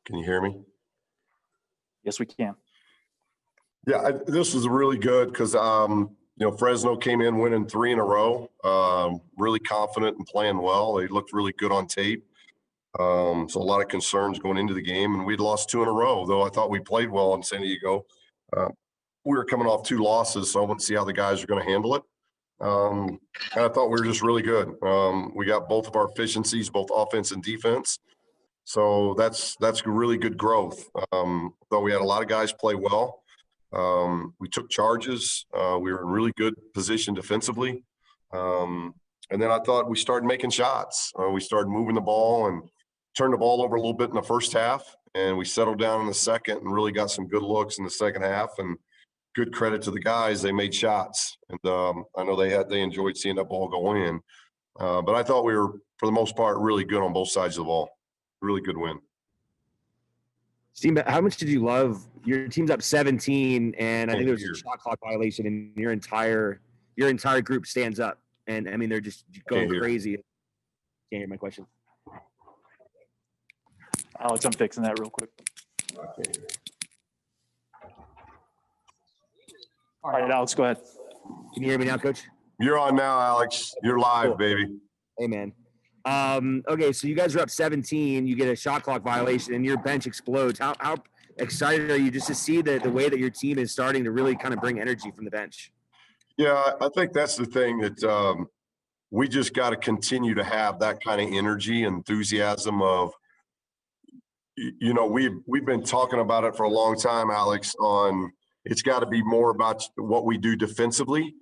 Can you hear me? Yes, we can. Yeah, this was really good because, Fresno came in winning 3 in a row, really confident and playing well. They looked really good on tape. So a lot of concerns going into the game, and we'd lost 2 in a row, though I thought we played well in San Diego. We were coming off 2 losses, so I want to see how the guys are going to handle it. And I thought we were just really good. We got both of our efficiencies, both offense and defense. So that's really good growth. Though we had a lot of guys play well. We took charges. We were in really good position defensively. And then I thought we started making shots. We started moving the ball and turned the ball over a little bit in the first half. And we settled down in the second and really got some good looks in the second half. And good credit to the guys. They made shots. And I know they enjoyed seeing that ball go in. But I thought we were, for the most part, really good on both sides of the ball. Really good win. Steve, how much did you love your team's up 17, and I think there was a shot clock violation, and your entire group stands up, and I mean they're just going crazy. Can't hear my question. Alex, I'm fixing that real quick. All right, Alex, go ahead. Can you hear me now, Coach? You're on now, Alex. You're live, cool. Baby. Hey, man. Okay, so you guys are up 17. You get a shot clock violation, and your bench explodes. How excited are you just to see the way that your team is starting to really kind of bring energy from the bench? Yeah, I think that's the thing that we just got to continue to have that kind of energy, enthusiasm of, we've been talking about it for a long time, Alex, on it's got to be more about what we do defensively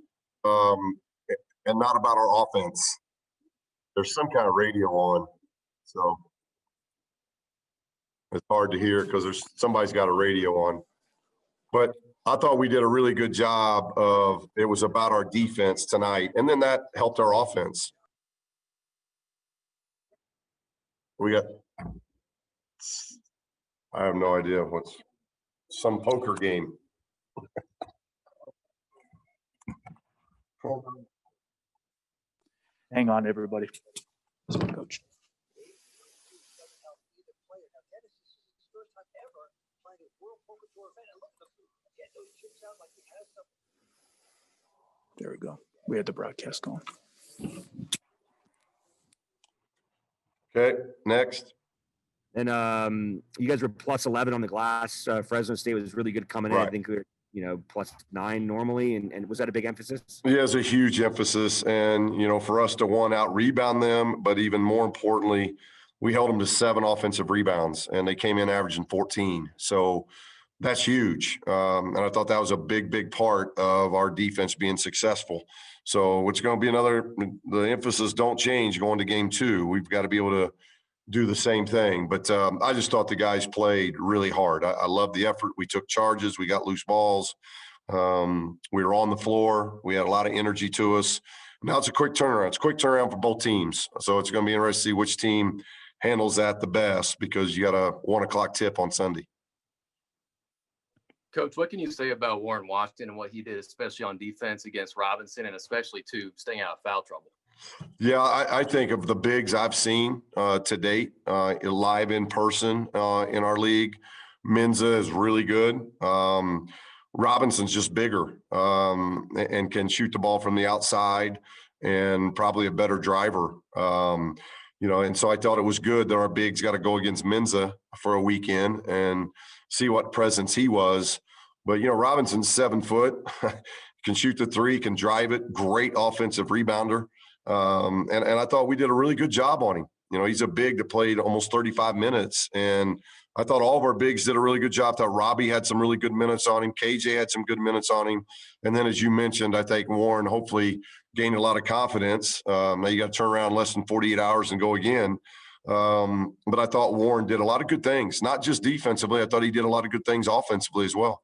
and not about our offense. There's some kind of radio on, so it's hard to hear because somebody's got a radio on. But I thought we did a really good job of it was about our defense tonight, and then that helped our offense. I have no idea what's some poker game. Hang on, everybody. Coach. There we go. We had the broadcast going. Okay, next. And you guys were plus 11 on the glass. Fresno State was really good coming in. I think we were plus 9 normally. And was that a big emphasis? Yeah, it's a huge emphasis. And, for us to out rebound them, but even more importantly, we held them to 7 offensive rebounds, and they came in averaging 14. So that's huge. And I thought that was a big, big part of our defense being successful. So it's going to be the emphasis don't change going to game 2. We've got to be able to do the same thing. But I just thought the guys played really hard. I love the effort. We took charges. We got loose balls. We were on the floor. We had a lot of energy to us. Now it's a quick turnaround. It's a quick turnaround for both teams. So it's going to be interesting to see which team handles that the best because you got a 1:00 tip on Sunday. Coach, what can you say about Warren Washington and what he did, especially on defense against Robinson and especially staying out of foul trouble? Yeah, I think of the bigs I've seen to date, live in person in our league. Menza is really good. Robinson's just bigger and can shoot the ball from the outside and probably a better driver. And so I thought it was good that our bigs got to go against Menza for a weekend and see what presence he was. But, Robinson's 7 foot, can shoot the 3, can drive it, great offensive rebounder. And I thought we did a really good job on him. He's a big that played almost 35 minutes. And I thought all of our bigs did a really good job. I thought Robbie had some really good minutes on him. KJ had some good minutes on him. And then, as you mentioned, I think Warren hopefully gained a lot of confidence. Now you got to turn around less than 48 hours and go again. But I thought Warren did a lot of good things, not just defensively. I thought he did a lot of good things offensively as well.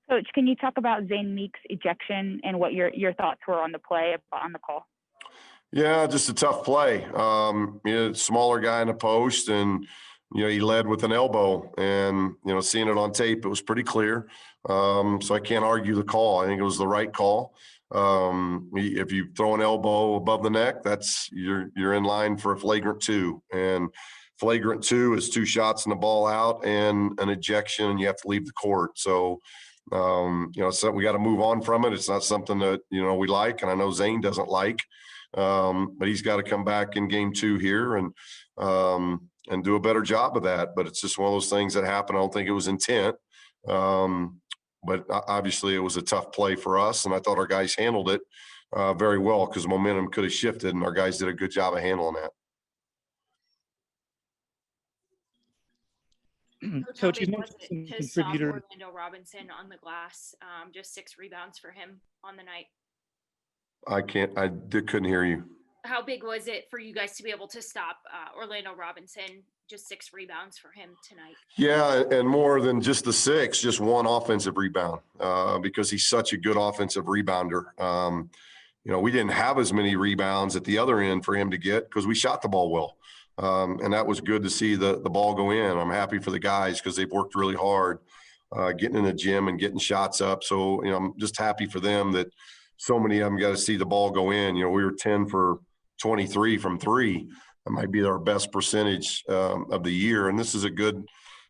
Coach, can you talk about Zane Meek's ejection and what your thoughts were on the play, on the call? Yeah, just a tough play. Smaller guy in the post, and he led with an elbow, and seeing it on tape, it was pretty clear. So I can't argue the call. I think it was the right call. If you throw an elbow above the neck, you're in line for a flagrant 2. And flagrant 2 is 2 shots and the ball out and an ejection, and you have to leave the court. So, so we got to move on from it. It's not something that, we like, and I know Zane doesn't like, but he's got to come back in game 2 here and do a better job of that. But it's just one of those things that happen. I don't think it was intent. But obviously it was a tough play for us, and I thought our guys handled it very well because momentum could have shifted, and our guys did a good job of handling that. Coach, you how big was mentioned it some to stop contributor. Orlando Robinson on the glass? Just 6 rebounds for him on the night. Couldn't hear you. How big was it for you guys to be able to stop Orlando Robinson? Just 6 rebounds for him tonight. Yeah, and more than just the 6, just 1 offensive rebound because he's such a good offensive rebounder. We didn't have as many rebounds at the other end for him to get because we shot the ball well. And that was good to see the ball go in. I'm happy for the guys because they've worked really hard getting in the gym and getting shots up. So, I'm just happy for them that so many of them got to see the ball go in. We were 10 for 23 from 3. That might be our best percentage of the year. And this is a good,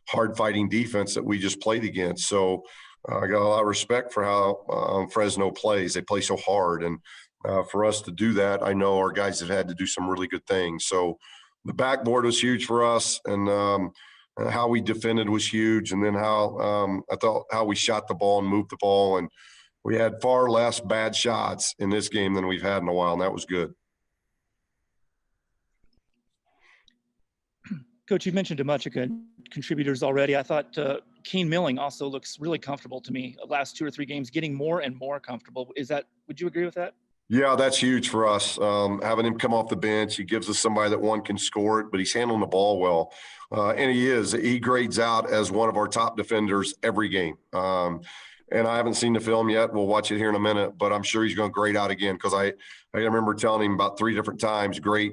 hard-fighting defense that we just played against. So I got a lot of respect for how Fresno plays. They play so hard. And for us to do that, I know our guys have had to do some really good things. So the backboard was huge for us, and how we defended was huge. And then how I thought how we shot the ball and moved the ball. And we had far less bad shots in this game than we've had in a while, and that was good. Coach, you mentioned a bunch of good contributors already. I thought Kane Milling also looks really comfortable to me. The last 2 or 3 games, getting more and more comfortable. Would you agree with that? Yeah, that's huge for us. Having him come off the bench, he gives us somebody that can score it, but he's handling the ball well. And he grades out as one of our top defenders every game. And I haven't seen the film yet. We'll watch it here in a minute, but I'm sure he's going to grade out again because I remember telling him about 3 different times, great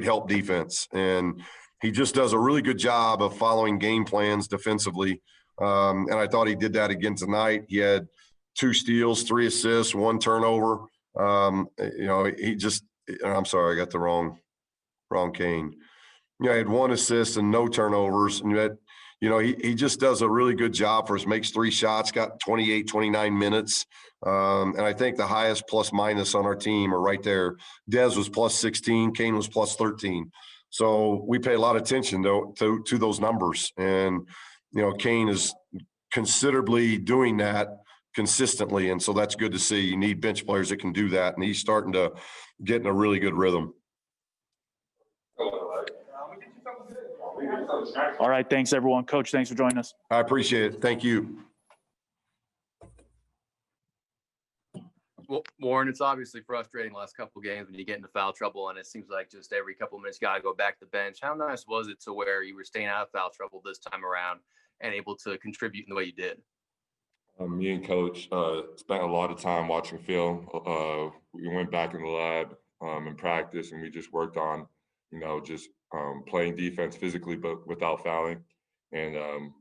help defense. And he just does a really good job of following game plans defensively. And I thought he did that again tonight. He had 2 steals, 3 assists, 1 turnover. I'm sorry, I got the wrong Kane. He had 1 assist and no turnovers. And he just does a really good job for us, makes 3 shots, got 28, 29 minutes. And I think the highest plus minus on our team are right there. Dez was plus 16, Kane was plus 13. So we pay a lot of attention to those numbers. And, Kane is considerably doing that consistently. And so that's good to see. You need bench players that can do that. And he's starting to get in a really good rhythm. All right. Thanks, everyone. Coach, thanks for joining us. I appreciate it. Thank you. Well, Warren, it's obviously frustrating the last couple of games when you get into foul trouble, and it seems like just every couple of minutes you got to go back to the bench. How nice was it to where you were staying out of foul trouble this time around and able to contribute in the way you did? Me and Coach spent a lot of time watching film. We went back in the lab in practice, and we just worked on, playing defense physically, but without fouling, and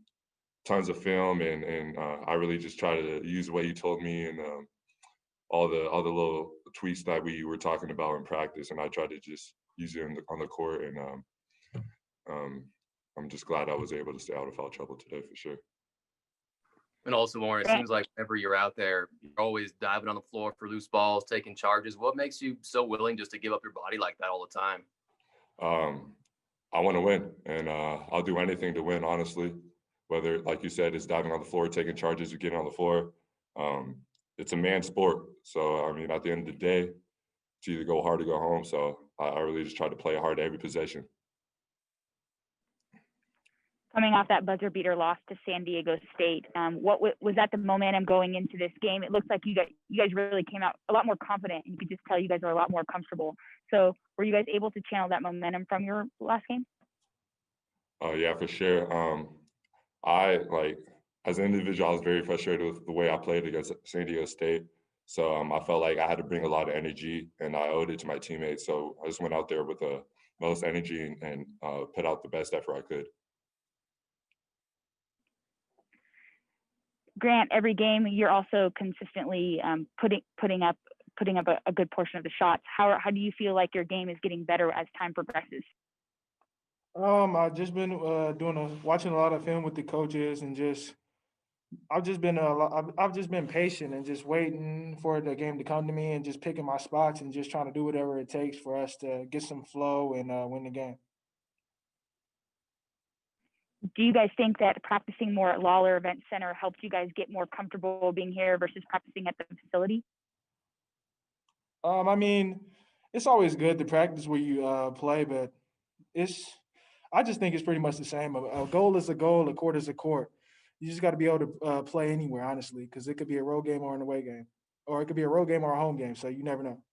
tons of film. And I really just try to use what you told me and all the little tweaks that we were talking about in practice, and I tried to just use it on the court. And I'm just glad I was able to stay out of foul trouble today for sure. And also, Warren, it seems like whenever you're out there, you're always diving on the floor for loose balls, taking charges. What makes you so willing just to give up your body like that all the time? I want to win, and I'll do anything to win, honestly. Whether, like you said, it's diving on the floor, taking charges, or getting on the floor. It's a man's sport. So, at the end of the day, it's either go hard or go home. So I really just try to play hard every possession. Coming off that buzzer beater loss to San Diego State, what was that the momentum going into this game? It looks like you guys really came out a lot more confident, and you could just tell you guys are a lot more comfortable. So were you guys able to channel that momentum from your last game? Yeah, for sure. As an individual, I was very frustrated with the way I played against San Diego State. So I felt like I had to bring a lot of energy, and I owed it to my teammates. So I just went out there with the most energy and put out the best effort I could. Grant, every game you're also consistently putting up a good portion of the shots. How do you feel like your game is getting better as time progresses? I've just been watching a lot of film with the coaches, and I've just been patient and just waiting for the game to come to me and just picking my spots and just trying to do whatever it takes for us to get some flow and win the game. Do you guys think that practicing more at Lawler Event Center helped you guys get more comfortable being here versus practicing at the facility? I mean, it's always good to practice where you play, but I just think it's pretty much the same. A goal is a goal, a court is a court. You just got to be able to play anywhere, honestly, because it could be a road game or an away game, or it could be a road game or a home game. So you never know.